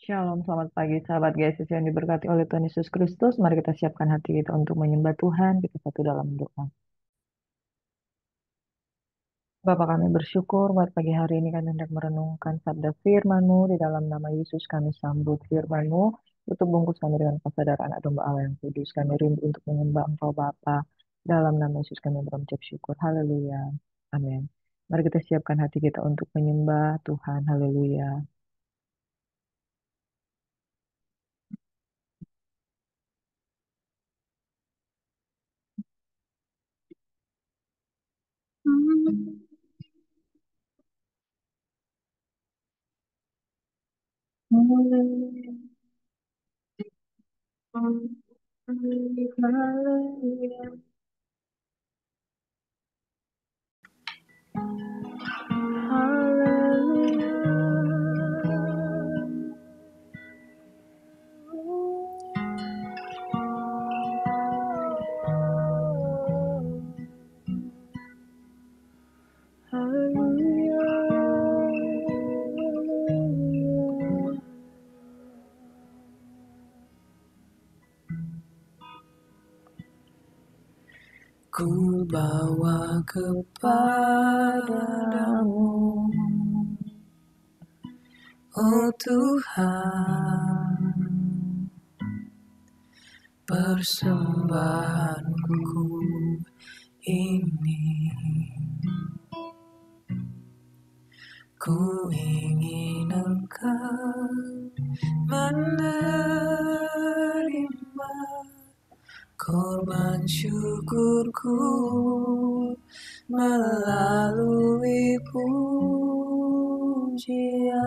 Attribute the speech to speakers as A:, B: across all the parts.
A: Shalom, selamat pagi sahabat GSS yang diberkati oleh Tuhan Yesus Kristus. Mari kita siapkan hati kita untuk menyembah Tuhan. Kita satu dalam doa. Bapa, kami bersyukur buat pagi hari ini kami hendak merenungkan sabda firman-Mu. Di dalam nama Yesus kami sambut firman-Mu. Tutup bungkus kami dengan kesadaran anak domba Allah yang kudus. Kami rindu untuk menyembah Engkau Bapa. Dalam nama Yesus kami berucap syukur. Haleluya. Amin. Mari kita siapkan hati kita untuk menyembah Tuhan. Haleluya. Haleluya. Ku bawa kepadamu, oh Tuhan, persembahanku ini. Ku ingin Engkau menerima korban syukurku melalui pujian.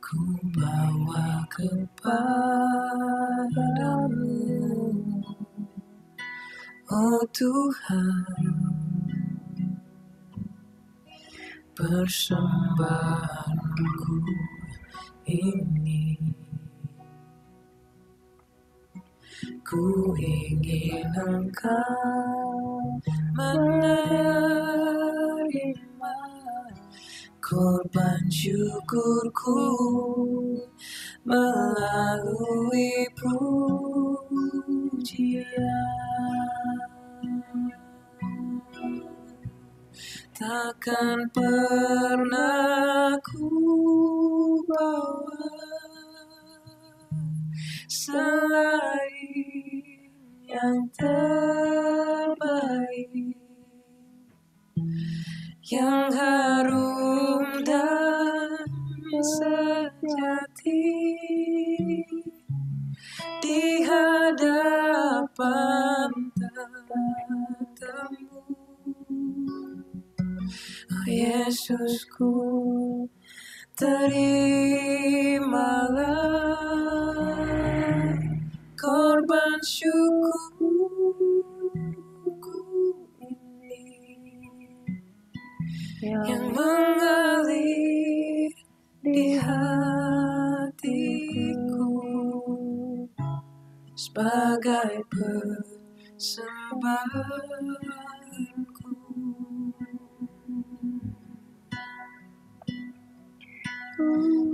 A: Ku bawa kepadamu, oh Tuhan, persembahanku ini. Ku ingin Engkau menerima korban syukurku melalui pujian. Takkan pernah ku bawa selain yang terbaik, yang harum dan sejati di hadapan tatamu. Oh Yesusku, terimalah korban syukurku ini yang mengalir di hatiku sebagai persembahanku.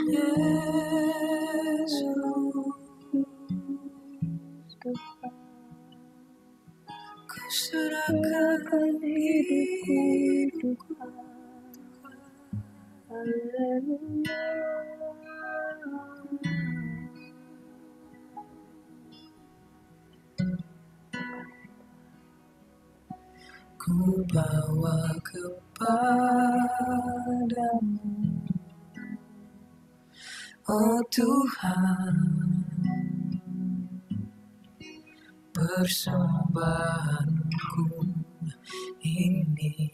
A: Yesus, ku serahkan hidupku. Haleluya. Ku bawa kepadamu, oh Tuhan, persembahanku ini.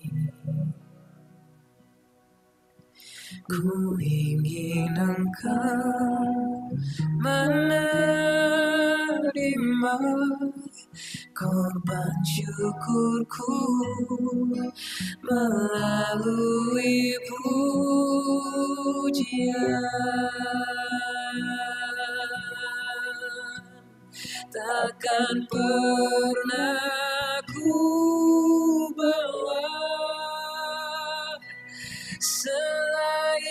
A: Ku ingin Engkau menerima korban syukurku melalui pujian.
B: takkan pernah ku bawa selain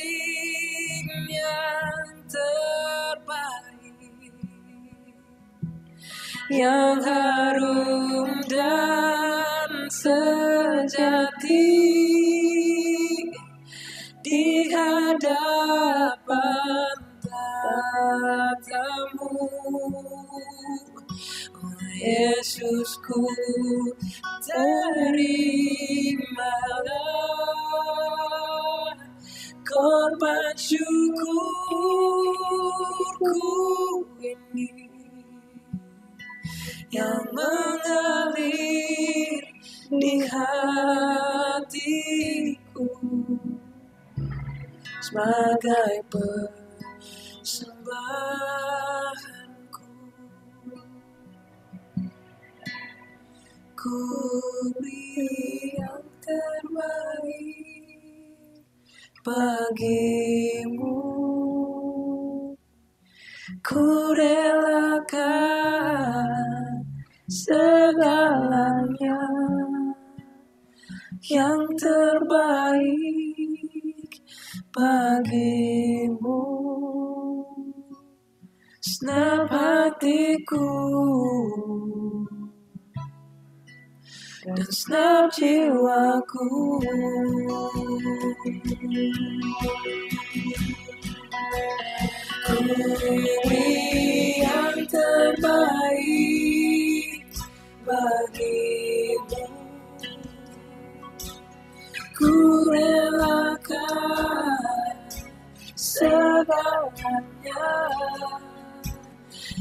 B: yang terbaik, yang harum dan sejati di hadapan tatamu. Oh Yesusku, terimalah korban syukurku ini yang mengalir di hatiku sebagai persembahanku. Ku beri yang terbaik bagimu. Ku relakan segalanya, yang terbaik bagimu. Senap hatiku dan senap jiwaku. Ku beri yang terbaik bagimu. Ku relakan segalanya,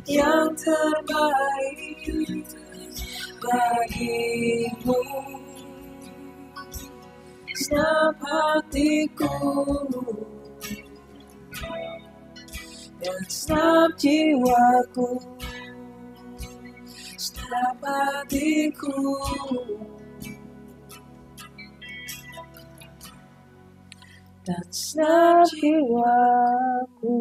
B: yang terbaik bagimu. Senap hatiku dan senap jiwaku, senap hatiku dan senap jiwaku.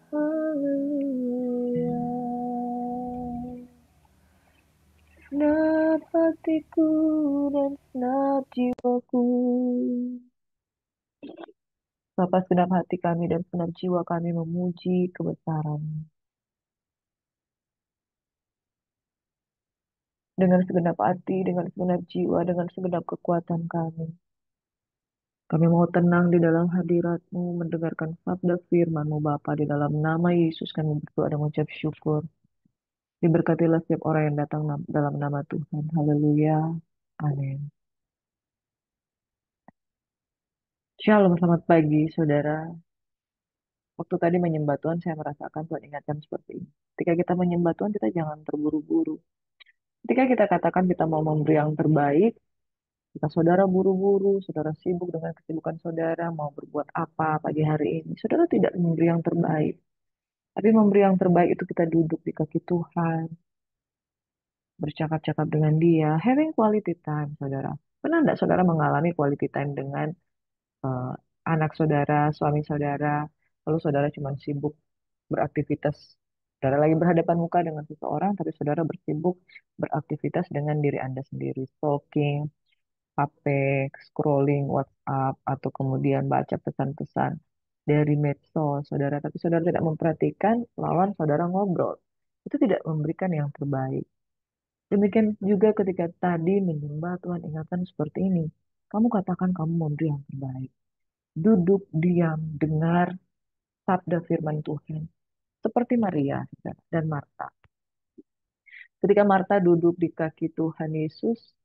B: Haleluya. Senap hatiku dan senap jiwaku. Bapa, segenap hati kami dan segenap jiwa kami memuji kebesaran-Mu. Dengan segenap hati, dengan segenap jiwa, dengan segenap kekuatan kami. Kami mau tenang di dalam hadirat-Mu, mendengarkan sabda firman-Mu, Bapa. Di dalam nama Yesus kami berdoa dan mengucap syukur. Diberkatilah setiap orang yang datang dalam nama Tuhan. Haleluya. Amin. Shalom, selamat pagi, saudara. Waktu tadi menyembah Tuhan, saya merasakan Tuhan ingatkan seperti ini. Ketika kita menyembah Tuhan, kita jangan terburu-buru. Ketika kita katakan kita mau memberi yang terbaik, jika saudara buru-buru, saudara sibuk dengan kesibukan saudara, mau berbuat apa pagi hari ini, saudara tidak memberi yang terbaik. Tapi memberi yang terbaik itu kita duduk di kaki Tuhan, bercakap-cakap dengan Dia, having quality time, saudara. Pernah tidak saudara mengalami quality time dengan eh, anak saudara, suami saudara, lalu saudara cuma sibuk beraktivitas, saudara lagi berhadapan muka dengan seseorang, tapi saudara bersibuk beraktivitas dengan diri Anda sendiri, stalking, HP, scrolling WhatsApp, atau kemudian baca pesan-pesan dari medsos, saudara. Tapi saudara tidak memperhatikan lawan saudara ngobrol. Itu tidak memberikan yang terbaik. Demikian juga ketika tadi menyembah Tuhan ingatkan seperti ini. Kamu katakan kamu memberi yang terbaik. Duduk, diam, dengar sabda firman Tuhan. Seperti Maria saudara, dan Marta. Ketika Marta duduk di kaki Tuhan Yesus,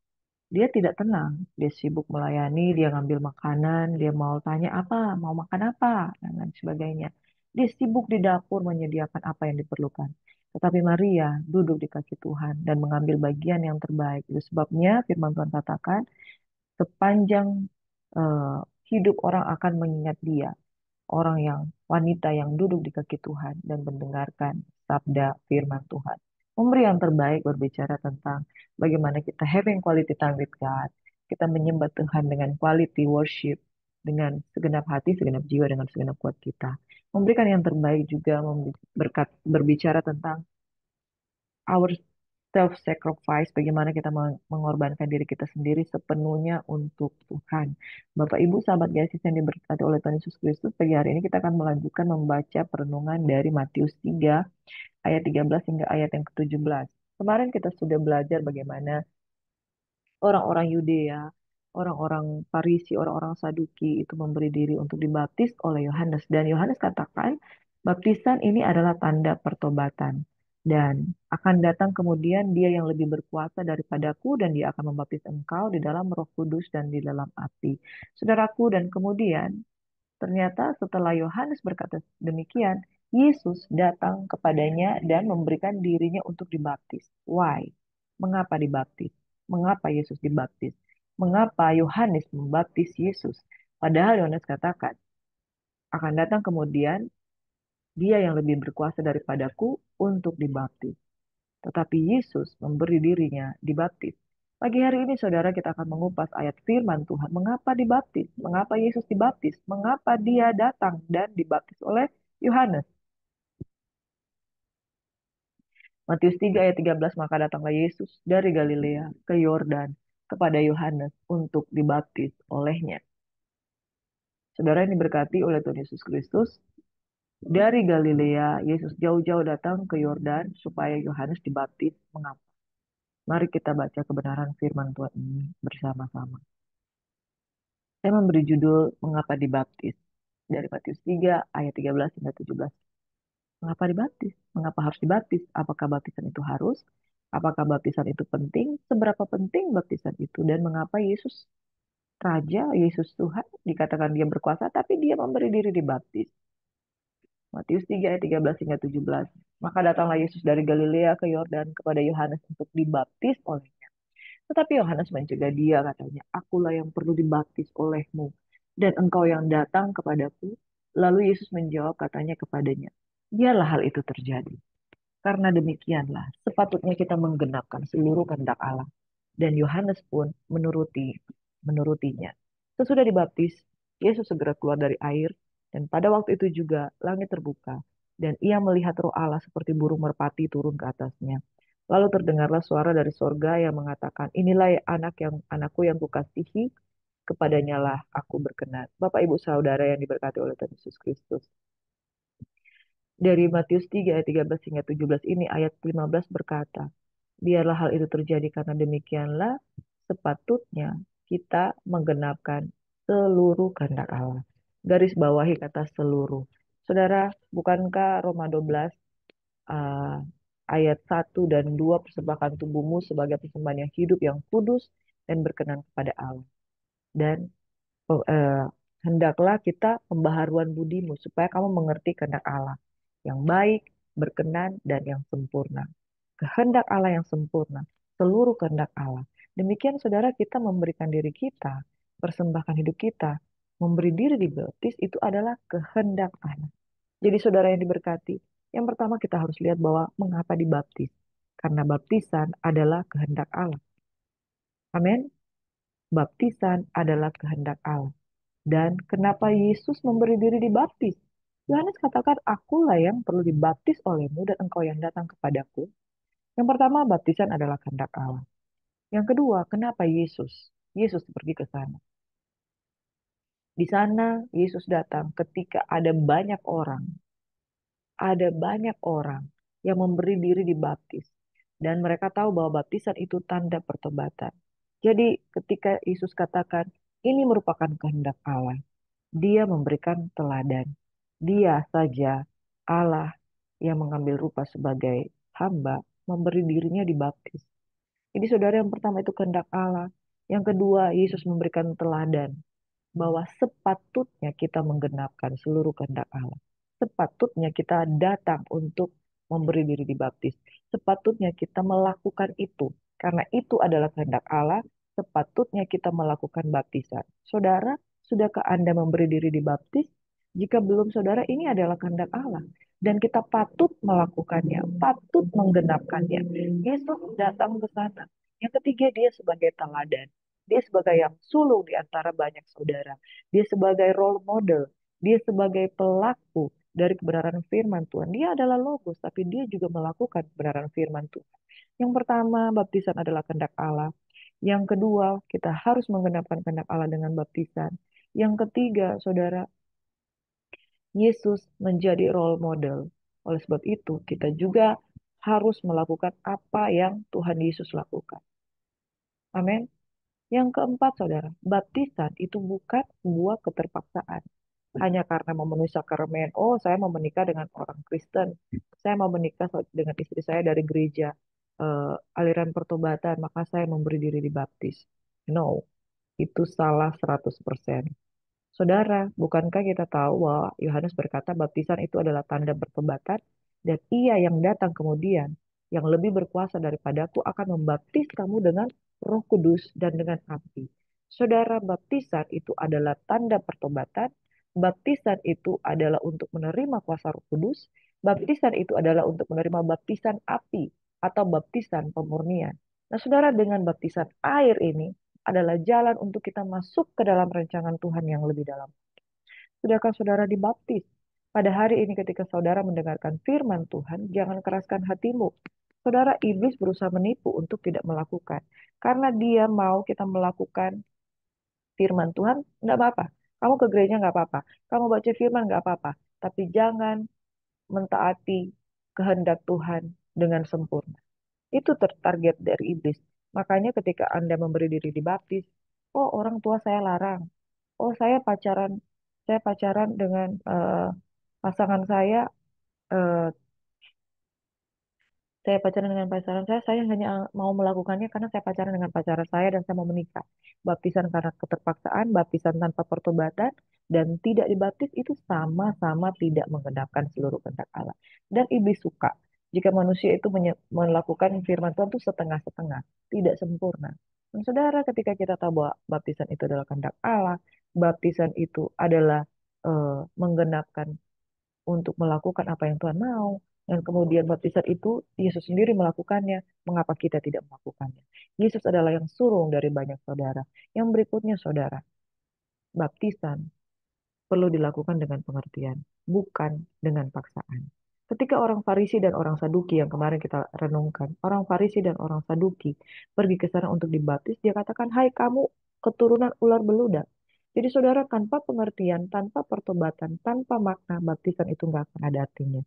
B: dia tidak tenang. Dia sibuk melayani, dia ngambil makanan, dia mau tanya apa, mau makan apa, dan lain sebagainya. Dia sibuk di dapur menyediakan apa yang diperlukan. Tetapi Maria duduk di kaki Tuhan dan mengambil bagian yang terbaik. Itu sebabnya firman Tuhan katakan, sepanjang eh, hidup orang akan mengingat dia. Orang yang wanita yang duduk di kaki Tuhan dan mendengarkan sabda firman Tuhan. memberi yang terbaik, berbicara tentang bagaimana kita having quality time with God, kita menyembah Tuhan dengan quality worship, dengan segenap hati, segenap jiwa, dengan segenap kuat kita. Memberikan yang terbaik juga berbicara tentang our self-sacrifice, bagaimana kita mengorbankan diri kita sendiri sepenuhnya untuk Tuhan. Bapak, Ibu, sahabat Yesus yang diberkati oleh Tuhan Yesus Kristus, pagi hari ini kita akan melanjutkan membaca perenungan dari Matius 3 ayat 13 hingga ayat yang ke-17. Kemarin kita sudah belajar bagaimana orang-orang Yudea, orang-orang Farisi, orang-orang Saduki itu memberi diri untuk dibaptis oleh Yohanes. Dan Yohanes katakan, baptisan ini adalah tanda pertobatan. Dan akan datang kemudian dia yang lebih berkuasa daripadaku dan dia akan membaptis engkau di dalam Roh Kudus dan di dalam api. Saudaraku, dan kemudian ternyata setelah Yohanes berkata demikian, Yesus datang kepadanya dan memberikan dirinya untuk dibaptis. Why? Mengapa dibaptis? Mengapa Yesus dibaptis? Mengapa Yohanes membaptis Yesus? Padahal Yohanes katakan, akan datang kemudian dia yang lebih berkuasa daripadaku untuk dibaptis. Tetapi Yesus memberi dirinya dibaptis. Pagi hari ini saudara kita akan mengupas ayat firman Tuhan. Mengapa dibaptis? Mengapa Yesus dibaptis? Mengapa dia datang dan dibaptis oleh Yohanes? Matius 3 ayat 13, maka datanglah Yesus dari Galilea ke Yordan kepada Yohanes untuk dibaptis olehnya. Saudara ini diberkati oleh Tuhan Yesus Kristus. Dari Galilea, Yesus jauh-jauh datang ke Yordan supaya Yohanes dibaptis. Mengapa? Mari kita baca kebenaran firman Tuhan ini bersama-sama. Saya memberi judul Mengapa Dibaptis dari Matius 3 ayat 13 hingga 17. Mengapa dibaptis? Mengapa harus dibaptis? Apakah baptisan itu harus? Apakah baptisan itu penting? Seberapa penting baptisan itu? Dan mengapa Yesus Raja, Yesus Tuhan, dikatakan dia berkuasa, tapi dia memberi diri dibaptis? Matius 3 ayat 13 hingga 17. Maka datanglah Yesus dari Galilea ke Yordan kepada Yohanes untuk dibaptis olehnya. Tetapi Yohanes mencegah dia, katanya, akulah yang perlu dibaptis olehmu, dan engkau yang datang kepadaku. Lalu Yesus menjawab, katanya kepadanya, biarlah hal itu terjadi. Karena demikianlah, sepatutnya kita menggenapkan seluruh kehendak Allah. Dan Yohanes pun menurutinya. Sesudah dibaptis, Yesus segera keluar dari air, dan pada waktu itu juga langit terbuka, dan ia melihat roh Allah seperti burung merpati turun ke atasnya. Lalu terdengarlah suara dari sorga yang mengatakan, inilah anakku yang kukasihi, kepadanya lah aku berkenan. Bapak, Ibu, Saudara yang diberkati oleh Tuhan Yesus Kristus. Dari Matius 3 ayat 13 hingga 17 ini ayat 15 berkata, biarlah hal itu terjadi karena demikianlah sepatutnya kita menggenapkan seluruh kehendak Allah. Garis bawahi kata seluruh. Saudara, bukankah Roma 12 uh, ayat 1 dan 2 persembahkan tubuhmu sebagai persembahan yang hidup, yang kudus, dan berkenan kepada Allah. Dan eh, hendaklah kita pembaharuan budimu supaya kamu mengerti kehendak Allah yang baik, berkenan, dan yang sempurna. Kehendak Allah yang sempurna, seluruh kehendak Allah. Demikian saudara, kita memberikan diri kita, persembahkan hidup kita, memberi diri di baptis itu adalah kehendak Allah. Jadi saudara yang diberkati, yang pertama kita harus lihat bahwa mengapa dibaptis. Karena baptisan adalah kehendak Allah. Amin. Baptisan adalah kehendak Allah. Dan kenapa Yesus memberi diri dibaptis? Yohanes katakan, akulah yang perlu dibaptis olehmu dan engkau yang datang kepadaku. Yang pertama, baptisan adalah kehendak Allah. Yang kedua, kenapa Yesus? Yesus pergi ke sana. Di sana Yesus datang ketika ada banyak orang yang memberi diri dibaptis. Dan mereka tahu bahwa baptisan itu tanda pertobatan. Jadi ketika Yesus katakan, ini merupakan kehendak Allah. Dia memberikan teladan. Dia saja Allah yang mengambil rupa sebagai hamba, memberi dirinya dibaptis. Jadi saudara, yang pertama itu kehendak Allah. Yang kedua, Yesus memberikan teladan bahwa sepatutnya kita menggenapkan seluruh kehendak Allah. Sepatutnya kita datang untuk memberi diri dibaptis. Sepatutnya kita melakukan itu. Karena itu adalah kehendak Allah, sepatutnya kita melakukan baptisan. Saudara, sudahkah Anda memberi diri dibaptis? Jika belum, saudara, ini adalah kehendak Allah.
A: dan kita patut melakukannya, patut menggenapkannya. Yesus datang ke sana. Yang ketiga, dia sebagai teladan. Dia sebagai yang sulung di antara banyak saudara. Dia sebagai role model. Dia sebagai pelaku dari kebenaran firman Tuhan. Dia adalah logos, tapi dia juga melakukan kebenaran firman Tuhan. Yang pertama, baptisan adalah kehendak Allah. Yang kedua, kita harus menggenapkan kehendak Allah dengan baptisan. Yang ketiga, saudara, Yesus menjadi role model. Oleh sebab itu, kita juga harus melakukan apa yang Tuhan Yesus lakukan. Amin. Yang keempat, saudara, baptisan itu bukan sebuah keterpaksaan. Hanya karena memenuhi sakramen, oh saya mau menikah dengan orang Kristen, saya mau menikah dengan istri saya dari gereja aliran pertobatan, maka saya memberi diri dibaptis. No, itu salah 100%. Saudara, bukankah kita tahu bahwa Yohanes berkata baptisan itu adalah tanda pertobatan dan ia yang datang kemudian yang lebih berkuasa daripadaku akan membaptis kamu dengan Roh Kudus dan dengan api. Saudara, baptisan itu adalah tanda pertobatan, baptisan itu adalah untuk menerima kuasa Roh Kudus, baptisan itu adalah untuk menerima baptisan api atau baptisan pemurnian. Nah, saudara, dengan baptisan air ini adalah jalan untuk kita masuk ke dalam rancangan Tuhan yang lebih dalam. Sudahkah saudara dibaptis? Pada hari ini ketika saudara mendengarkan firman Tuhan, jangan keraskan hatimu. Saudara, iblis berusaha menipu untuk tidak melakukan. Karena dia mau kita melakukan firman Tuhan, enggak apa-apa. Kamu ke gereja enggak apa-apa. Kamu baca firman enggak apa-apa. Tapi jangan mentaati kehendak Tuhan dengan sempurna. Itu target dari iblis. Makanya ketika Anda memberi diri dibaptis, oh orang tua saya larang. Oh saya pacaran dengan pasangan eh, saya pacaran dengan pasangan saya hanya mau melakukannya karena saya pacaran dengan pacar saya dan saya mau menikah. Baptisan karena keterpaksaan, baptisan tanpa pertobatan, dan tidak dibaptis itu sama-sama tidak menggenapkan seluruh kehendak Allah. Dan iblis suka jika manusia itu melakukan firman Tuhan itu setengah-setengah, tidak sempurna. Dan saudara, ketika kita tahu bahwa baptisan itu adalah kehendak Allah, baptisan itu adalah menggenapkan untuk melakukan apa yang Tuhan mau. Dan kemudian baptisan itu Yesus sendiri melakukannya. Mengapa kita tidak melakukannya? Yesus adalah yang surung dari banyak saudara. Yang berikutnya saudara, baptisan perlu dilakukan dengan pengertian, bukan dengan paksaan. Ketika orang Farisi dan orang Saduki yang kemarin kita renungkan, orang Farisi dan orang Saduki pergi ke sana untuk dibaptis, dia katakan, "Hai kamu keturunan ular beludak." Jadi saudara, tanpa pengertian, tanpa pertobatan, tanpa makna, baptisan itu nggak akan ada artinya.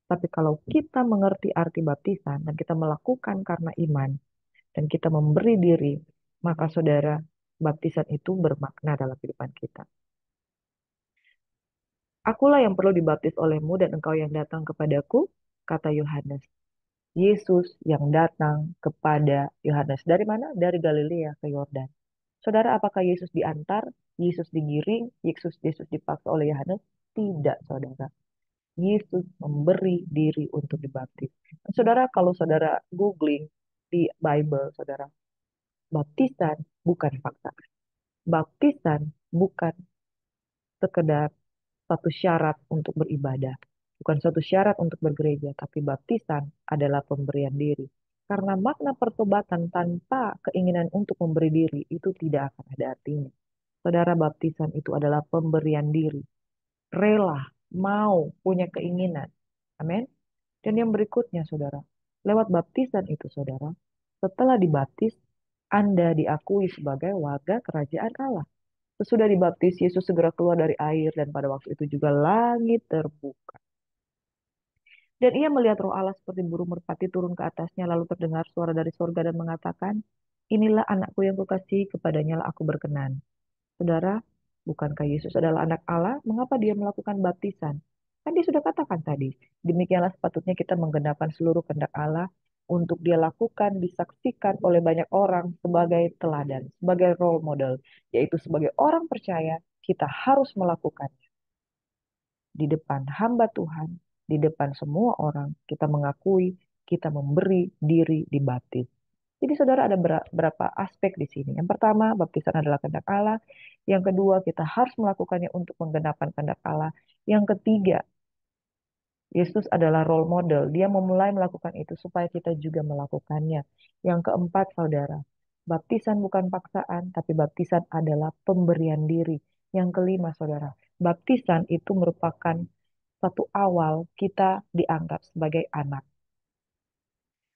A: Tapi kalau kita mengerti arti baptisan dan kita melakukan karena iman dan kita memberi diri, maka saudara, baptisan itu bermakna dalam kehidupan kita. Akulah yang perlu dibaptis olehmu dan engkau yang datang kepadaku, kata Yohanes. Yesus yang datang kepada Yohanes. Dari mana? Dari Galilea ke Yordan. Saudara, apakah Yesus diantar? Yesus digiring? Yesus dipaksa oleh Yohanes? Tidak, saudara. Yesus memberi diri untuk dibaptis. Saudara, kalau saudara googling di Bible, saudara, baptisan bukan fakta. Baptisan bukan sekedar satu syarat untuk beribadah. Bukan suatu syarat untuk bergereja, tapi baptisan adalah pemberian diri. Karena makna pertobatan tanpa keinginan untuk memberi diri itu tidak akan ada artinya. Saudara, baptisan itu adalah pemberian diri. Rela, mau, punya keinginan. Amin. Dan yang berikutnya, saudara, lewat baptisan itu, saudara, setelah dibaptis, Anda diakui sebagai warga kerajaan Allah. Sesudah dibaptis, Yesus segera keluar dari air dan pada waktu itu juga langit terbuka. Dan ia melihat roh Allah seperti burung merpati turun ke atasnya, lalu terdengar suara dari sorga dan mengatakan, inilah anakku yang kukasihi, kepadanya lah aku berkenan. Saudara, bukankah Yesus adalah anak Allah? Mengapa dia melakukan baptisan? Kan dia sudah katakan tadi, demikianlah sepatutnya kita menggenapkan seluruh kehendak Allah untuk dia lakukan, disaksikan oleh banyak orang sebagai teladan, sebagai role model, yaitu sebagai orang percaya, kita harus melakukan di depan hamba Tuhan, di depan semua orang, kita mengakui, kita memberi diri dibaptis. Jadi saudara ada berapa aspek di sini. Yang pertama, baptisan adalah kehendak Allah. Yang kedua, kita harus melakukannya untuk menggenapkan kehendak Allah. Yang ketiga, Yesus adalah role model. Dia memulai melakukan itu supaya kita juga melakukannya. Yang keempat, saudara, baptisan bukan paksaan, tapi baptisan adalah pemberian diri. Yang kelima, saudara, baptisan itu merupakan satu awal kita dianggap sebagai anak.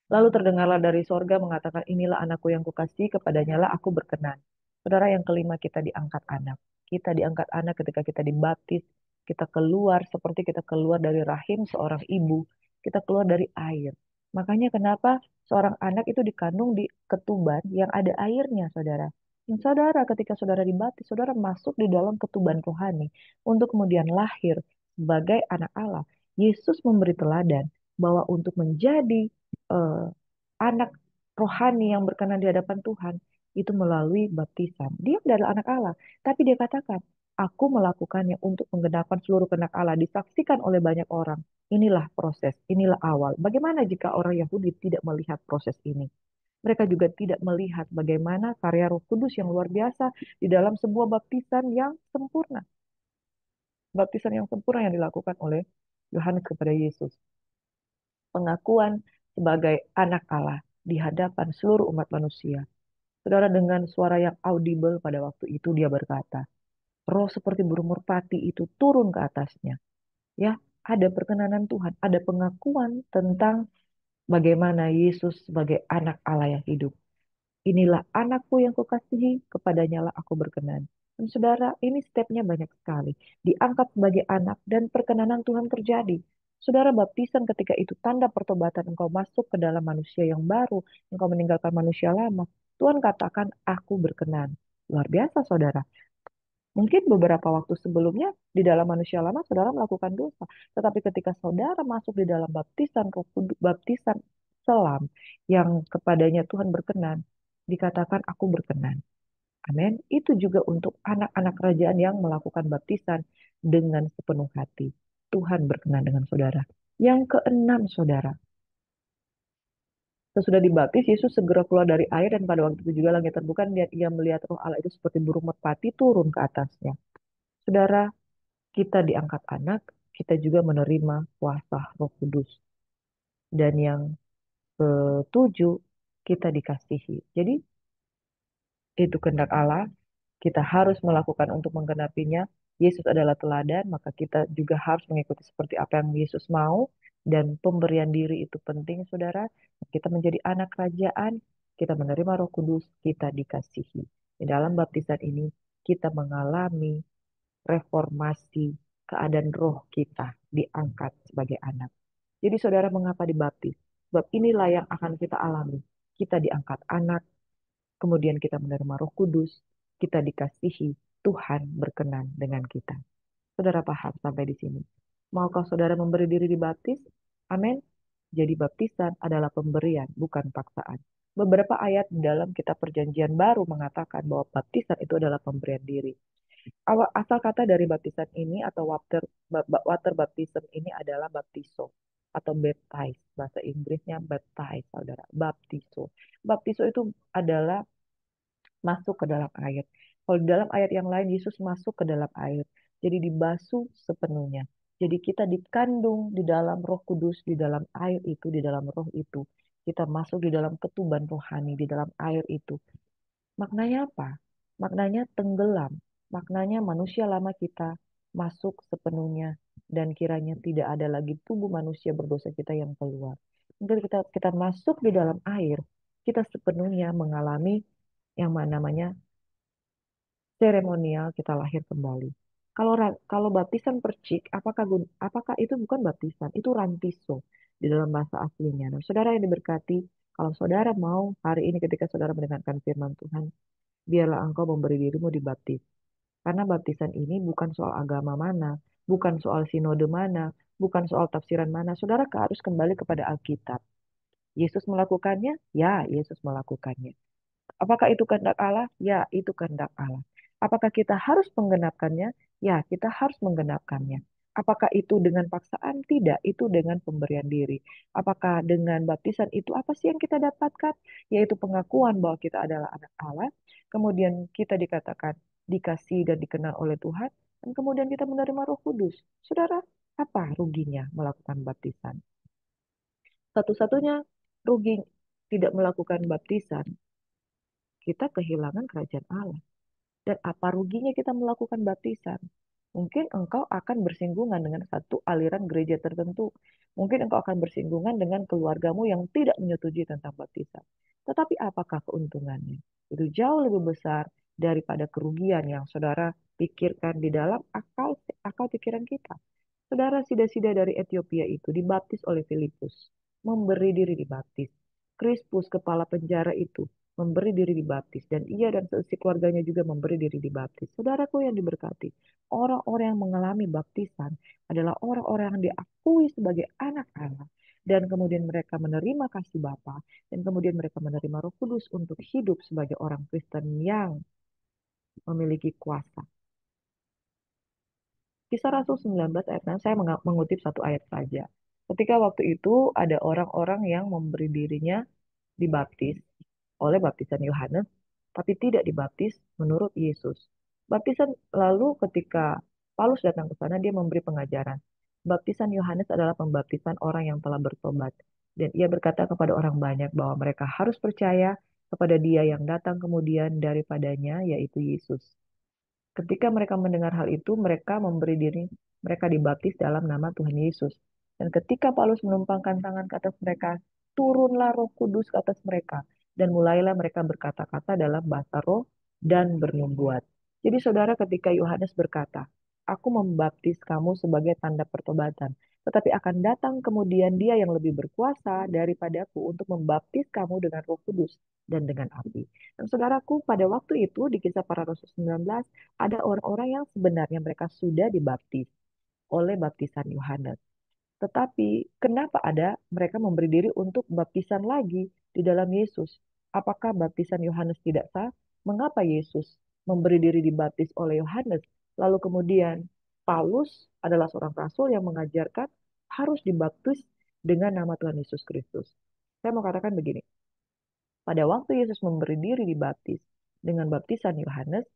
A: Lalu terdengarlah dari sorga mengatakan, inilah anakku yang kukasihi, kepadanya lah aku berkenan. Saudara, yang kelima, kita diangkat anak. Kita diangkat anak ketika kita dibaptis. Kita keluar seperti kita keluar dari rahim seorang ibu. Kita keluar dari air. Makanya kenapa seorang anak itu dikandung di ketuban yang ada airnya, saudara. Dan saudara, ketika saudara dibaptis, saudara masuk di dalam ketuban rohani untuk kemudian lahir sebagai anak Allah. Yesus memberi teladan bahwa untuk menjadi eh, anak rohani yang berkenan di hadapan Tuhan itu melalui baptisan. Dia adalah anak Allah, tapi dia katakan, aku melakukannya untuk menggenapkan seluruh kehendak Allah, disaksikan oleh banyak orang. Inilah proses, inilah awal. Bagaimana jika orang Yahudi tidak melihat proses ini? Mereka juga tidak melihat bagaimana karya Roh Kudus yang luar biasa di dalam sebuah baptisan yang sempurna. Baptisan yang sempurna yang dilakukan oleh Yohanes kepada Yesus. Pengakuan sebagai anak Allah di hadapan seluruh umat manusia. Saudara, dengan suara yang audible pada waktu itu dia berkata, roh seperti burung merpati itu turun ke atasnya. Ya, ada perkenanan Tuhan, ada pengakuan tentang bagaimana Yesus sebagai anak Allah yang hidup. Inilah anakku yang kukasihi, kepadanya lah aku berkenan. Dan saudara, ini stepnya banyak sekali. Diangkat sebagai anak dan perkenanan Tuhan terjadi. Saudara, baptisan ketika itu tanda pertobatan engkau masuk ke dalam manusia yang baru. Engkau meninggalkan manusia lama. Tuhan katakan, aku berkenan. Luar biasa, saudara. Mungkin beberapa waktu sebelumnya di dalam manusia lama saudara melakukan dosa. Tetapi ketika saudara masuk di dalam baptisan baptisan selam yang kepadanya Tuhan berkenan, dikatakan aku berkenan. Amin. Itu juga untuk anak-anak kerajaan yang melakukan baptisan dengan sepenuh hati. Tuhan berkenan dengan saudara. Yang keenam, saudara. Sesudah dibaptis, Yesus segera keluar dari air dan pada waktu itu juga langit terbuka dan ia melihat roh Allah itu seperti burung merpati turun ke atasnya. Saudara, kita diangkat anak, kita juga menerima kuasa Roh Kudus. Dan yang ketujuh, kita dikasihi. Jadi, itu kehendak Allah, kita harus melakukan untuk menggenapinya. Yesus adalah teladan, maka kita juga harus mengikuti seperti apa yang Yesus mau. Dan pemberian diri itu penting, saudara. Kita menjadi anak kerajaan, kita menerima Roh Kudus, kita dikasihi. Di dalam baptisan ini, kita mengalami reformasi keadaan roh kita diangkat sebagai anak. Jadi saudara mengapa dibaptis? Sebab inilah yang akan kita alami. Kita diangkat anak, kemudian kita menerima Roh Kudus, kita dikasihi, Tuhan berkenan dengan kita. Saudara paham sampai di sini? Maukah saudara memberi diri dibaptis? Amin. Jadi baptisan adalah pemberian, bukan paksaan. Beberapa ayat dalam kitab perjanjian baru mengatakan bahwa baptisan itu adalah pemberian diri. Asal kata dari baptisan ini atau water baptism ini adalah baptiso atau baptize. Bahasa Inggrisnya baptize, saudara. Baptiso. Baptiso itu adalah masuk ke dalam air. Kalau di dalam ayat yang lain, Yesus masuk ke dalam air. Jadi dibasuh sepenuhnya. Jadi kita dikandung di dalam Roh Kudus, di dalam air itu, di dalam roh itu. Kita masuk di dalam ketuban rohani, di dalam air itu. Maknanya apa? Maknanya tenggelam. Maknanya manusia lama kita masuk sepenuhnya dan kiranya tidak ada lagi tubuh manusia berdosa kita yang keluar. Mungkin kita masuk di dalam air, kita sepenuhnya mengalami yang namanya seremonial kita lahir kembali. Kalau baptisan percik, apakah itu bukan baptisan? Itu rantiso di dalam bahasa aslinya. Nah, saudara yang diberkati, kalau saudara mau hari ini ketika saudara mendengarkan firman Tuhan, biarlah engkau memberi dirimu dibaptis. Karena baptisan ini bukan soal agama mana, bukan soal sinode mana, bukan soal tafsiran mana. Saudara harus kembali kepada Alkitab. Yesus melakukannya? Ya, Yesus melakukannya. Apakah itu kehendak Allah? Ya, itu kehendak Allah. Apakah kita harus menggenapkannya? Ya, kita harus menggenapkannya. Apakah itu dengan paksaan? Tidak, itu dengan pemberian diri. Apakah dengan baptisan itu apa sih yang kita dapatkan? Yaitu pengakuan bahwa kita adalah anak Allah. Kemudian kita dikatakan dikasih dan dikenal oleh Tuhan. Dan kemudian kita menerima Roh Kudus. Saudara,
B: Apa ruginya melakukan baptisan? Satu-satunya rugi tidak melakukan baptisan, kita kehilangan kerajaan Allah. Dan apa ruginya kita melakukan baptisan? Mungkin engkau akan bersinggungan dengan satu aliran gereja tertentu. Mungkin engkau akan bersinggungan dengan keluargamu yang tidak menyetujui tentang baptisan. Tetapi apakah keuntungannya? Itu jauh lebih besar daripada kerugian yang saudara pikirkan di dalam akal akal pikiran kita. Saudara sida-sida dari Ethiopia itu dibaptis oleh Filipus, memberi diri dibaptis. Krispus, kepala penjara itu, memberi diri dibaptis. Dan ia dan seisi keluarganya juga memberi diri dibaptis. Saudaraku yang diberkati, orang-orang yang mengalami baptisan adalah orang-orang yang diakui sebagai anak Allah. Dan kemudian mereka menerima kasih Bapa. Dan kemudian mereka menerima Roh Kudus untuk hidup sebagai orang Kristen yang memiliki kuasa. Kisah Rasul 19 ayat 6, saya mengutip satu ayat saja. Ketika waktu itu ada orang-orang yang memberi dirinya dibaptis oleh baptisan Yohanes, tapi tidak dibaptis menurut Yesus. Baptisan lalu ketika Paulus datang ke sana, dia memberi pengajaran. Baptisan Yohanes adalah pembaptisan orang yang telah bertobat. Dan ia berkata kepada orang banyak bahwa mereka harus percaya kepada dia yang datang kemudian daripadanya, yaitu Yesus. Ketika mereka mendengar hal itu, mereka memberi diri, mereka dibaptis dalam nama Tuhan Yesus. Dan ketika Paulus menumpangkan tangan ke atas mereka, turunlah Roh Kudus ke atas mereka. Dan mulailah mereka berkata-kata dalam bahasa roh dan bernubuat. Jadi saudara, ketika Yohanes berkata, aku membaptis kamu sebagai tanda pertobatan. Tetapi akan datang kemudian dia yang lebih berkuasa daripadaku untuk membaptis kamu dengan Roh Kudus dan dengan api. Dan saudaraku, pada waktu itu di Kisah Para Rasul 19, ada orang-orang yang sebenarnya mereka sudah dibaptis oleh baptisan Yohanes. Tetapi kenapa ada mereka memberi diri untuk baptisan lagi di dalam Yesus? Apakah baptisan Yohanes tidak sah? Mengapa Yesus memberi diri dibaptis oleh Yohanes? Lalu kemudian Paulus adalah seorang rasul yang mengajarkan harus dibaptis dengan nama Tuhan Yesus Kristus. Saya mau katakan begini, pada waktu Yesus memberi diri dibaptis dengan baptisan Yohanes,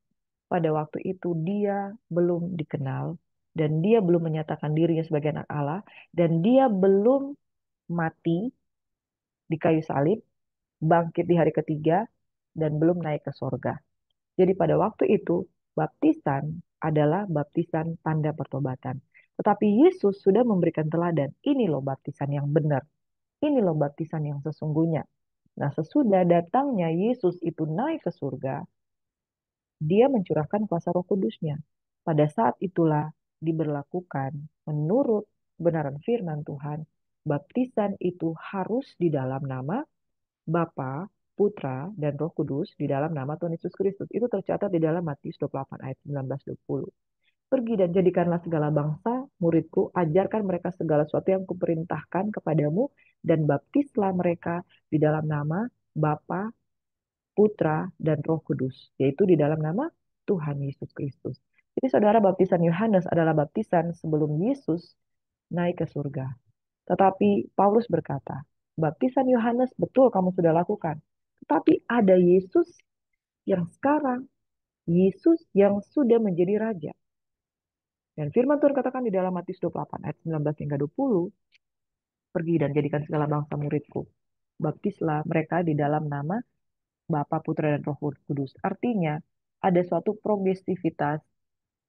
B: pada waktu itu dia belum dikenal dan dia belum menyatakan dirinya sebagai anak Allah dan dia belum mati di kayu salib, bangkit di hari ketiga dan belum naik ke sorga. Jadi pada waktu itu baptisan adalah baptisan tanda pertobatan. Tetapi Yesus sudah memberikan teladan. Ini loh baptisan yang benar. Ini loh baptisan yang sesungguhnya. Nah, sesudah datangnya Yesus itu naik ke surga, dia mencurahkan kuasa Roh Kudusnya. Pada saat itulah diberlakukan menurut kebenaran firman Tuhan, baptisan itu harus di dalam nama Bapa, Putra, dan Roh Kudus di dalam nama Tuhan Yesus Kristus. Itu tercatat di dalam Matius 28 ayat 19-20. Pergi dan jadikanlah segala bangsa muridku, ajarkan mereka segala sesuatu yang kuperintahkan kepadamu, dan baptislah mereka di dalam nama Bapa, Putra, dan Roh Kudus, yaitu di dalam nama Tuhan Yesus Kristus. Jadi saudara, baptisan Yohanes adalah baptisan sebelum Yesus naik ke surga. Tetapi Paulus berkata, baptisan Yohanes betul kamu sudah lakukan. Tetapi ada Yesus yang sekarang, Yesus yang sudah menjadi Raja. Dan firman Tuhan katakan di dalam Matius 28 ayat 19 hingga 20, pergi dan jadikan segala bangsa muridku. Baptislah mereka di dalam nama Bapa, Putra, dan Roh Kudus. Artinya, ada suatu progresivitas,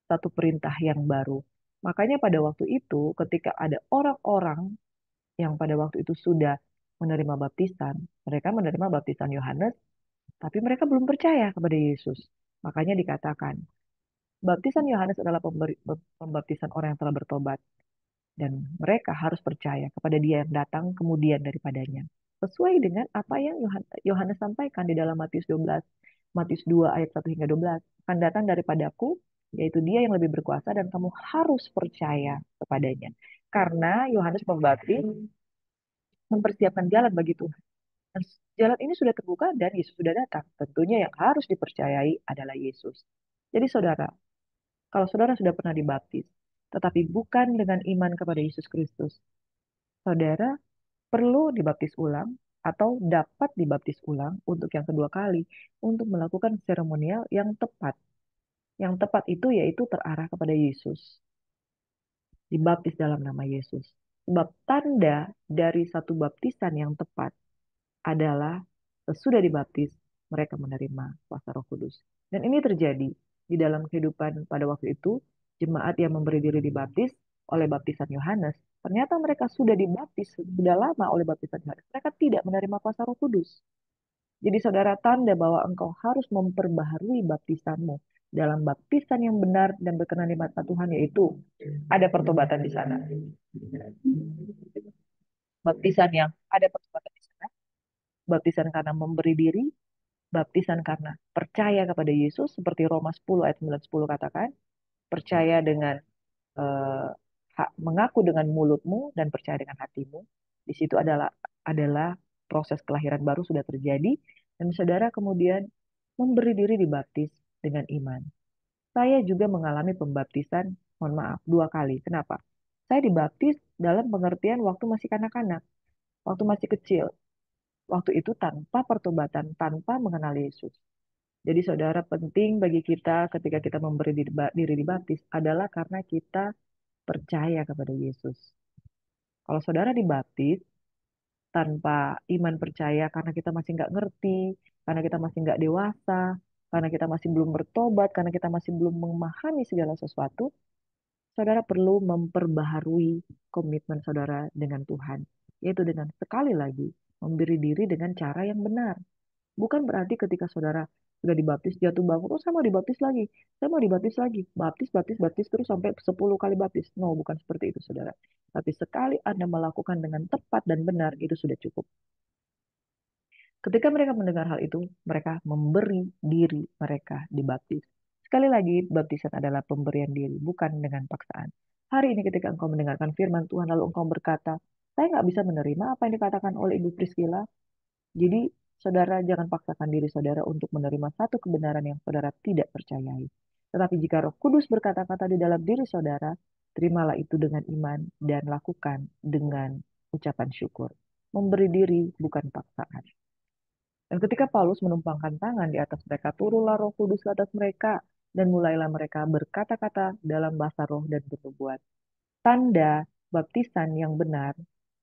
B: satu perintah yang baru. Makanya pada waktu itu, ketika ada orang-orang yang pada waktu itu sudah menerima baptisan, mereka menerima baptisan Yohanes, tapi mereka belum percaya kepada Yesus. Makanya dikatakan, baptisan Yohanes adalah pembaptisan orang yang telah bertobat. Dan mereka harus percaya kepada dia yang datang kemudian daripadanya. Sesuai dengan apa yang Yohanes sampaikan di dalam Matius 12, Matius 2 ayat 1 hingga 12. Akan datang daripadaku, yaitu dia yang lebih berkuasa dan kamu harus percaya kepadanya. Karena Yohanes Pembaptis mempersiapkan jalan bagi Tuhan. Dan jalan ini sudah terbuka dan Yesus sudah datang. Tentunya yang harus dipercayai adalah Yesus. Jadi saudara, kalau saudara sudah pernah dibaptis, tetapi bukan dengan iman kepada Yesus Kristus, saudara perlu dibaptis ulang atau dapat dibaptis ulang untuk yang kedua kali untuk melakukan seremonial yang tepat. Yang tepat itu yaitu terarah kepada Yesus. dibaptis dalam nama Yesus. Sebab tanda dari satu baptisan yang tepat adalah sesudah dibaptis, mereka menerima kuasa Roh Kudus. Dan ini terjadi di dalam kehidupan pada waktu itu, jemaat yang memberi diri dibaptis oleh baptisan Yohanes, ternyata mereka sudah dibaptis sudah lama oleh baptisan Yohanes. Mereka tidak menerima kuasa Roh Kudus. Jadi saudara, tanda bahwa engkau harus memperbaharui baptisanmu dalam baptisan yang benar dan berkenan di mata Tuhan, yaitu ada pertobatan di sana. Baptisan yang ada pertobatan di sana. Baptisan karena memberi diri, baptisan karena percaya kepada Yesus, seperti Roma 10 ayat 9-10 katakan, percaya dengan eh, mengaku dengan mulutmu dan percaya dengan hatimu. Di situ adalah proses kelahiran baru sudah terjadi, dan saudara kemudian memberi diri dibaptis dengan iman. Saya juga mengalami pembaptisan, mohon maaf, 2 kali. Kenapa? Saya dibaptis dalam pengertian waktu masih kanak-kanak, waktu masih kecil. Waktu itu tanpa pertobatan, tanpa mengenal Yesus. Jadi saudara, penting bagi kita ketika kita memberi diri dibaptis adalah karena kita percaya kepada Yesus. Kalau saudara dibaptis tanpa iman percaya karena kita masih nggak ngerti, karena kita masih nggak dewasa, karena kita masih belum bertobat, karena kita masih belum memahami segala sesuatu, saudara perlu memperbaharui komitmen saudara dengan Tuhan, yaitu dengan sekali lagi memberi diri dengan cara yang benar. Bukan berarti ketika saudara sudah dibaptis jatuh bangun, oh saya mau dibaptis lagi, saya mau dibaptis lagi, baptis, baptis, baptis terus sampai 10 kali baptis. No, bukan seperti itu saudara. Tapi sekali Anda melakukan dengan tepat dan benar, itu sudah cukup. Ketika mereka mendengar hal itu, mereka memberi diri mereka dibaptis. Sekali lagi, baptisan adalah pemberian diri, bukan dengan paksaan. Hari ini ketika engkau mendengarkan firman Tuhan, lalu engkau berkata, saya nggak bisa menerima apa yang dikatakan oleh Ibu Priscilla, jadi, saudara jangan paksakan diri saudara untuk menerima satu kebenaran yang saudara tidak percayai. Tetapi jika Roh Kudus berkata-kata di dalam diri saudara, terimalah itu dengan iman dan lakukan dengan ucapan syukur. Memberi diri bukan paksaan. Dan ketika Paulus menumpangkan tangan di atas mereka, turunlah Roh Kudus ke atas mereka, dan mulailah mereka berkata-kata dalam bahasa roh dan bernubuat. Tanda baptisan yang benar,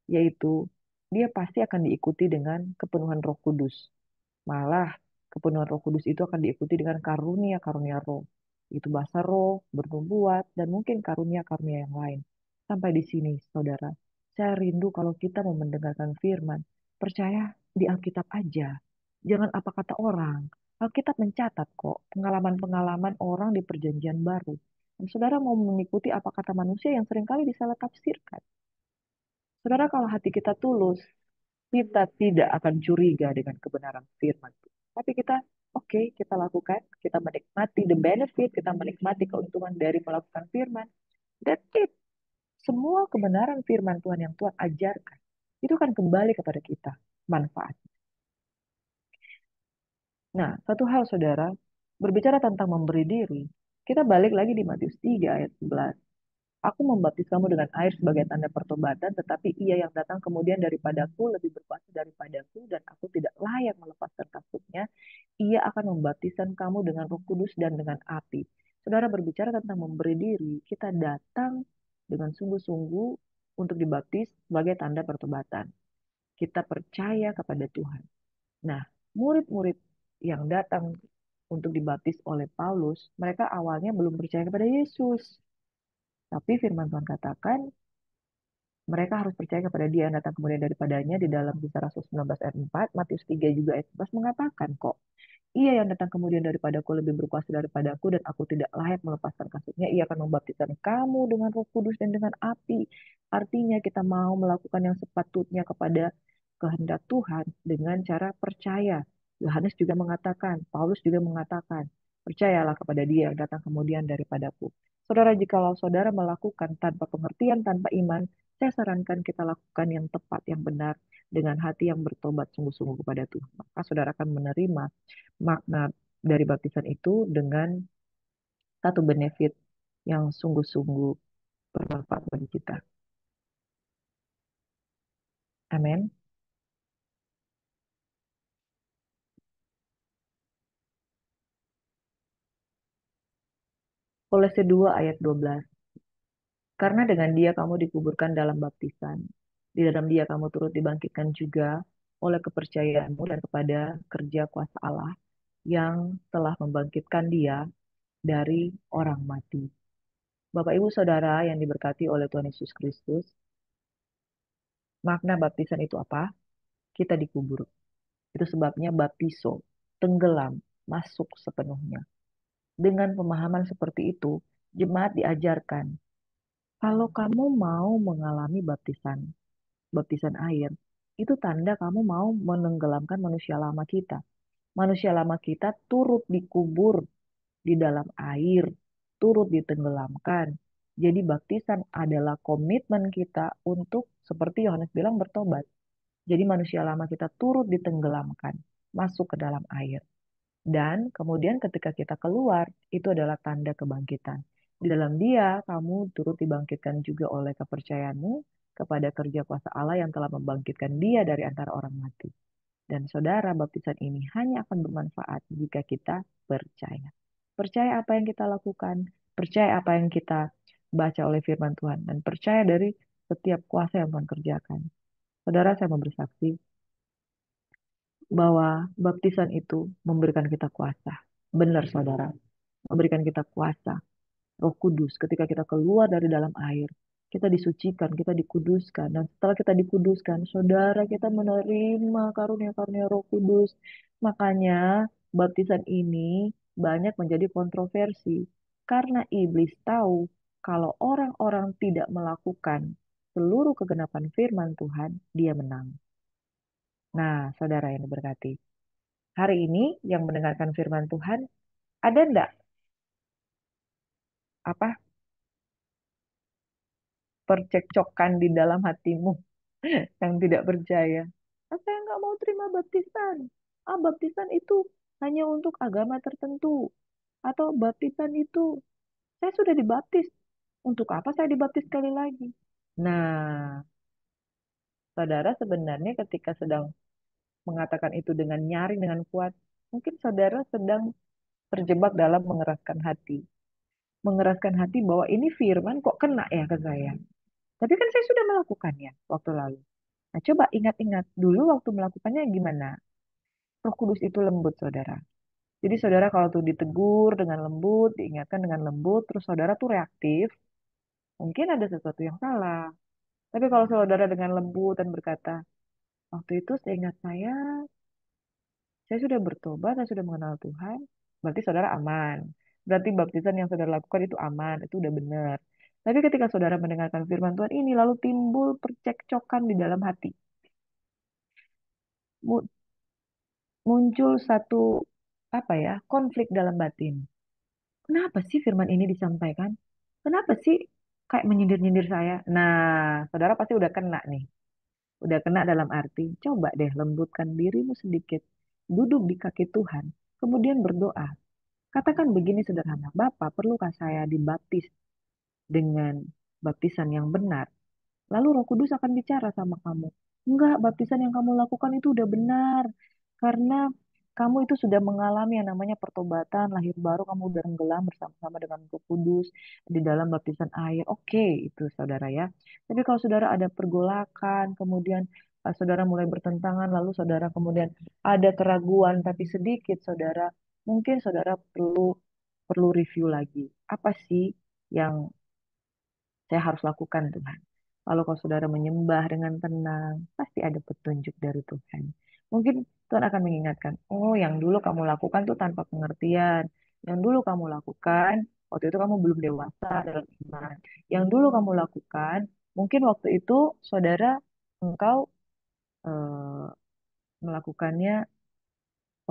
B: yaitu dia pasti akan diikuti dengan kepenuhan Roh Kudus. Malah kepenuhan Roh Kudus itu akan diikuti dengan karunia-karunia Roh. Itu bahasa roh, bernubuat, dan mungkin karunia-karunia yang lain. Sampai di sini, saudara. Saya rindu kalau kita mau mendengarkan firman. Percaya di Alkitab aja. Jangan apa kata orang. Alkitab mencatat kok pengalaman-pengalaman orang di perjanjian baru. Dan saudara mau mengikuti apa kata manusia yang seringkali disalah tafsirkan. Saudara, kalau hati kita tulus, kita tidak akan curiga dengan kebenaran firman Tuhan. Tapi kita, oke, kita lakukan, kita menikmati the benefit, kita menikmati keuntungan dari melakukan firman. That's it. Semua kebenaran firman Tuhan yang Tuhan ajarkan, itu akan kembali kepada kita, manfaat. Nah, satu hal saudara, berbicara tentang memberi diri, kita balik lagi di Matius 3 ayat 11. Aku membaptis kamu dengan air sebagai tanda pertobatan, tetapi ia yang datang kemudian daripadaku lebih berkuasa daripadaku, dan aku tidak layak melepaskan kasutnya. Ia akan membaptiskan kamu dengan Roh Kudus dan dengan api. Saudara, berbicara tentang memberi diri, kita datang dengan sungguh-sungguh untuk dibaptis sebagai tanda pertobatan. Kita percaya kepada Tuhan. Nah, murid-murid yang datang untuk dibaptis oleh Paulus, mereka awalnya belum percaya kepada Yesus. Tapi firman Tuhan katakan, mereka harus percaya kepada dia yang datang kemudian daripadanya. Di dalam Kisah Rasul 19 ayat 4, Matius 3 juga ayat 11 mengatakan kok, ia yang datang kemudian daripadaku lebih berkuasa daripadaku, dan aku tidak layak melepaskan kasutnya. Ia akan membaptiskan kamu dengan Roh Kudus dan dengan api. Artinya kita mau melakukan yang sepatutnya kepada kehendak Tuhan dengan cara percaya. Yohanes juga mengatakan, Paulus juga mengatakan, percayalah kepada dia yang datang kemudian daripadaku. Saudara, jikalau saudara melakukan tanpa pengertian, tanpa iman, saya sarankan kita lakukan yang tepat, yang benar, dengan hati yang bertobat sungguh-sungguh kepada Tuhan. Maka saudara akan menerima makna dari baptisan itu dengan satu benefit yang sungguh-sungguh bermanfaat bagi kita. Amin. Kolose 2 ayat 12. Karena dengan dia kamu dikuburkan dalam baptisan. Di dalam dia kamu turut dibangkitkan juga oleh kepercayaanmu dan kepada kerja kuasa Allah yang telah membangkitkan dia dari orang mati. Bapak Ibu Saudara yang diberkati oleh Tuhan Yesus Kristus, makna baptisan itu apa? Kita dikubur. Itu sebabnya baptiso, tenggelam, masuk sepenuhnya. Dengan pemahaman seperti itu, jemaat diajarkan, kalau kamu mau mengalami baptisan air, itu tanda kamu mau menenggelamkan manusia lama kita. Manusia lama kita turut dikubur di dalam air, turut ditenggelamkan. Jadi baptisan adalah komitmen kita untuk, seperti Yohanes bilang, bertobat. Jadi manusia lama kita turut ditenggelamkan, masuk ke dalam air. Dan kemudian ketika kita keluar, itu adalah tanda kebangkitan. Di dalam dia, kamu turut dibangkitkan juga oleh kepercayaanmu kepada kerja kuasa Allah yang telah membangkitkan dia dari antara orang mati. Dan saudara, baptisan ini hanya akan bermanfaat jika kita percaya. Percaya apa yang kita lakukan, percaya apa yang kita baca oleh firman Tuhan, dan percaya dari setiap kuasa yang Tuhan kerjakan. Saudara, saya mau bersaksi bahwa baptisan itu memberikan kita kuasa. Benar, saudara, memberikan kita kuasa. Roh Kudus, ketika kita keluar dari dalam air, kita disucikan, kita dikuduskan. Dan setelah kita dikuduskan, saudara, kita menerima karunia-karunia Roh Kudus. Makanya baptisan ini banyak menjadi kontroversi. Karena iblis tahu kalau orang-orang tidak melakukan seluruh kegenapan firman Tuhan, dia menang. Nah, saudara yang diberkati, hari ini yang mendengarkan firman Tuhan, ada enggak apa percekcokan di dalam hatimu yang tidak percaya? Ah, saya nggak mau terima baptisan. Ah, baptisan itu hanya untuk agama tertentu. Atau baptisan itu, saya sudah dibaptis. Untuk apa saya dibaptis sekali lagi? Nah, saudara sebenarnya ketika sedang mengatakan itu dengan nyaring, dengan kuat, mungkin saudara sedang terjebak dalam mengeraskan hati. Mengeraskan hati bahwa ini firman kok kena ya ke saya. Tapi kan saya sudah melakukannya waktu lalu. Nah, coba ingat-ingat dulu waktu melakukannya gimana. Roh Kudus itu lembut, saudara. Jadi saudara kalau tuh ditegur dengan lembut, diingatkan dengan lembut, terus saudara tuh reaktif, mungkin ada sesuatu yang salah. Tapi kalau saudara dengan lembut dan berkata, waktu itu seingat saya sudah bertobat, saya sudah mengenal Tuhan, berarti saudara aman. Berarti baptisan yang saudara lakukan itu aman, itu udah benar. Tapi ketika saudara mendengarkan firman Tuhan ini, lalu timbul percekcokan di dalam hati. Mu- Muncul satu, apa ya, konflik dalam batin. Kenapa sih firman ini disampaikan? Kenapa sih kayak menyindir-nyindir saya? Nah, saudara pasti udah kena nih. Udah kena dalam arti, coba deh lembutkan dirimu sedikit. Duduk di kaki Tuhan. Kemudian berdoa. Katakan begini sederhana, Bapak, perlukah saya dibaptis dengan baptisan yang benar? Lalu Roh Kudus akan bicara sama kamu. Enggak, baptisan yang kamu lakukan itu udah benar. Karena kamu itu sudah mengalami yang namanya pertobatan, lahir baru, kamu udah tenggelam bersama-sama dengan Roh Kudus di dalam baptisan air. Oke, itu saudara ya. Tapi kalau saudara ada pergolakan, kemudian saudara mulai bertentangan, lalu saudara kemudian ada keraguan, tapi sedikit saudara, mungkin saudara perlu perlu review lagi. Apa sih yang saya harus lakukan Tuhan? Kalau kau saudara menyembah dengan tenang, pasti ada petunjuk dari Tuhan. Mungkin Tuhan akan mengingatkan, oh yang dulu kamu lakukan tuh tanpa pengertian. Yang dulu kamu lakukan, waktu itu kamu belum dewasa dalam iman. Yang dulu kamu lakukan, mungkin waktu itu saudara engkau eh, melakukannya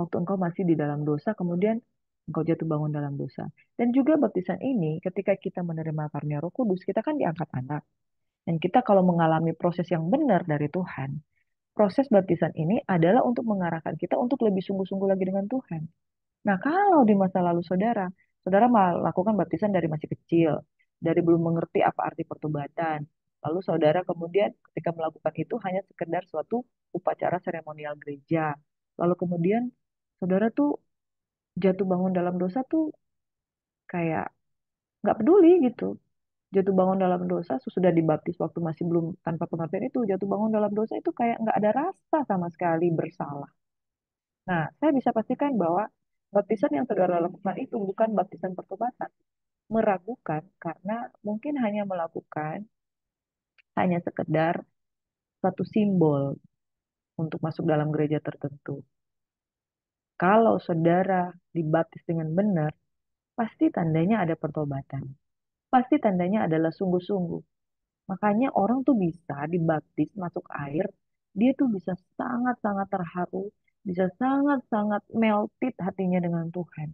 B: waktu engkau masih di dalam dosa, kemudian engkau jatuh bangun dalam dosa. Dan juga baptisan ini, ketika kita menerima karunia Roh Kudus, kita kan diangkat anak. Dan kita kalau mengalami proses yang benar dari Tuhan, proses baptisan ini adalah untuk mengarahkan kita untuk lebih sungguh-sungguh lagi dengan Tuhan. Nah, kalau di masa lalu saudara, saudara melakukan baptisan dari masih kecil, dari belum mengerti apa arti pertobatan. Lalu saudara kemudian ketika melakukan itu hanya sekedar suatu upacara seremonial gereja. Lalu kemudian saudara tuh jatuh bangun dalam dosa tuh kayak nggak peduli gitu. Jatuh bangun dalam dosa sesudah dibaptis waktu masih belum tanpa pengertian itu, jatuh bangun dalam dosa itu kayak nggak ada rasa sama sekali bersalah. Nah, saya bisa pastikan bahwa baptisan yang saudara lakukan itu bukan baptisan pertobatan. Meragukan karena mungkin hanya melakukan hanya sekedar satu simbol untuk masuk dalam gereja tertentu. Kalau saudara dibaptis dengan benar, pasti tandanya ada pertobatan. Pasti tandanya adalah sungguh-sungguh. Makanya orang tuh bisa dibaptis masuk air, dia tuh bisa sangat-sangat terharu, bisa sangat-sangat melted hatinya dengan Tuhan.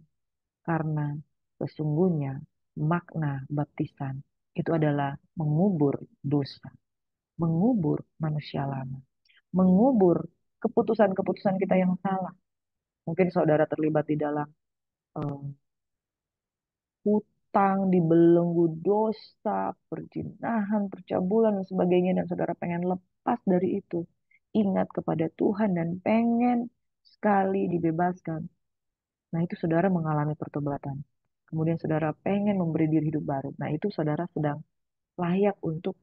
B: Karena sesungguhnya makna baptisan itu adalah mengubur dosa, mengubur manusia lama, mengubur keputusan-keputusan kita yang salah. Mungkin saudara terlibat di dalam eh, hutang, dibelenggu dosa, perzinahan, percabulan, dan sebagainya, dan saudara pengen lepas dari itu. Ingat kepada Tuhan dan pengen sekali dibebaskan. Nah, itu saudara mengalami pertobatan. Kemudian saudara pengen memberi diri hidup baru. Nah, itu saudara sedang layak untuk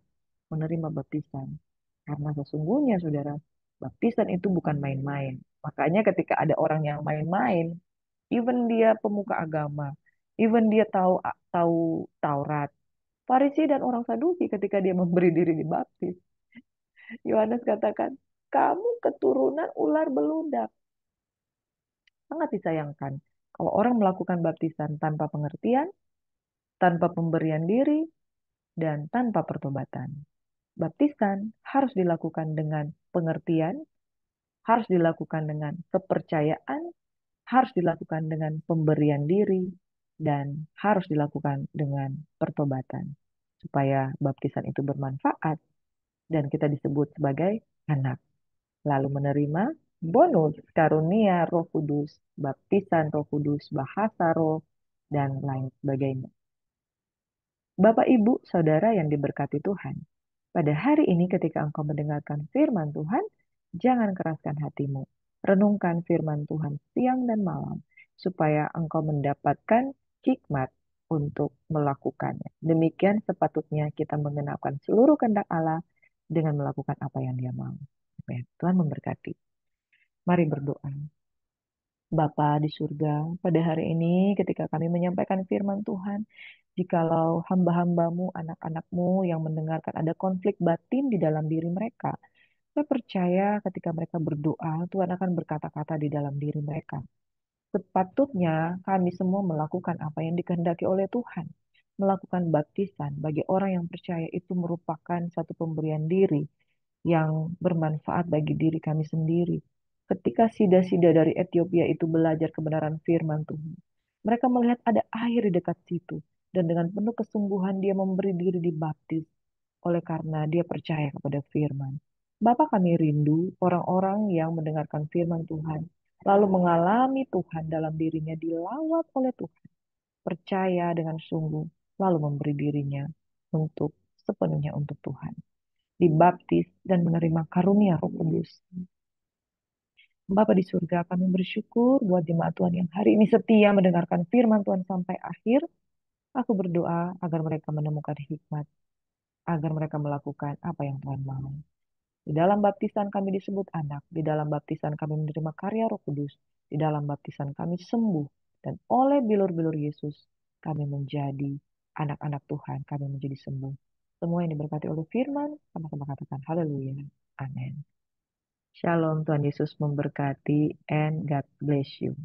B: menerima baptisan. Karena sesungguhnya saudara, baptisan itu bukan main-main. Makanya ketika ada orang yang main-main, even dia pemuka agama, even dia tahu tahu Taurat, Farisi dan orang Saduki ketika dia memberi diri dibaptis, Yohanes katakan, kamu keturunan ular beludak. Sangat disayangkan kalau orang melakukan baptisan tanpa pengertian, tanpa pemberian diri, dan tanpa pertobatan. Baptisan harus dilakukan dengan pengertian, harus dilakukan dengan kepercayaan, harus dilakukan dengan pemberian diri, dan harus dilakukan dengan pertobatan. Supaya baptisan itu bermanfaat dan kita disebut sebagai anak. Lalu menerima bonus karunia Roh Kudus, baptisan Roh Kudus, bahasa roh, dan lain sebagainya. Bapak, Ibu, Saudara yang diberkati Tuhan, pada hari ini ketika engkau mendengarkan firman Tuhan, jangan keraskan hatimu. Renungkan firman Tuhan siang dan malam, supaya engkau mendapatkan hikmat untuk melakukannya. Demikian sepatutnya kita mengenalkan seluruh kehendak Allah dengan melakukan apa yang Dia mau. Amin. Tuhan memberkati. Mari berdoa. Bapa di surga, pada hari ini ketika kami menyampaikan firman Tuhan, jikalau hamba-hambamu, anak-anakmu yang mendengarkan ada konflik batin di dalam diri mereka, saya percaya ketika mereka berdoa, Tuhan akan berkata-kata di dalam diri mereka. Sepatutnya kami semua melakukan apa yang dikehendaki oleh Tuhan. Melakukan baptisan bagi orang yang percaya itu merupakan satu pemberian diri yang bermanfaat bagi diri kami sendiri. Ketika sida-sida dari Ethiopia itu belajar kebenaran firman Tuhan, mereka melihat ada air di dekat situ, dan dengan penuh kesungguhan dia memberi diri dibaptis oleh karena dia percaya kepada firman. Bapak, kami rindu orang-orang yang mendengarkan firman Tuhan, lalu mengalami Tuhan dalam dirinya, dilawat oleh Tuhan, percaya dengan sungguh, lalu memberi dirinya untuk sepenuhnya untuk Tuhan, dibaptis dan menerima karunia Roh Kudus. Bapa di surga, kami bersyukur buat jemaat Tuhan yang hari ini setia mendengarkan firman Tuhan sampai akhir. Aku berdoa agar mereka menemukan hikmat, agar mereka melakukan apa yang Tuhan mau. Di dalam baptisan kami disebut anak, di dalam baptisan kami menerima karya Roh Kudus, di dalam baptisan kami sembuh, dan oleh bilur-bilur Yesus kami menjadi anak-anak Tuhan, kami menjadi sembuh. Semua yang diberkati oleh firman, sama-sama katakan haleluya. Amin. Shalom, Tuhan Yesus memberkati, and God bless you.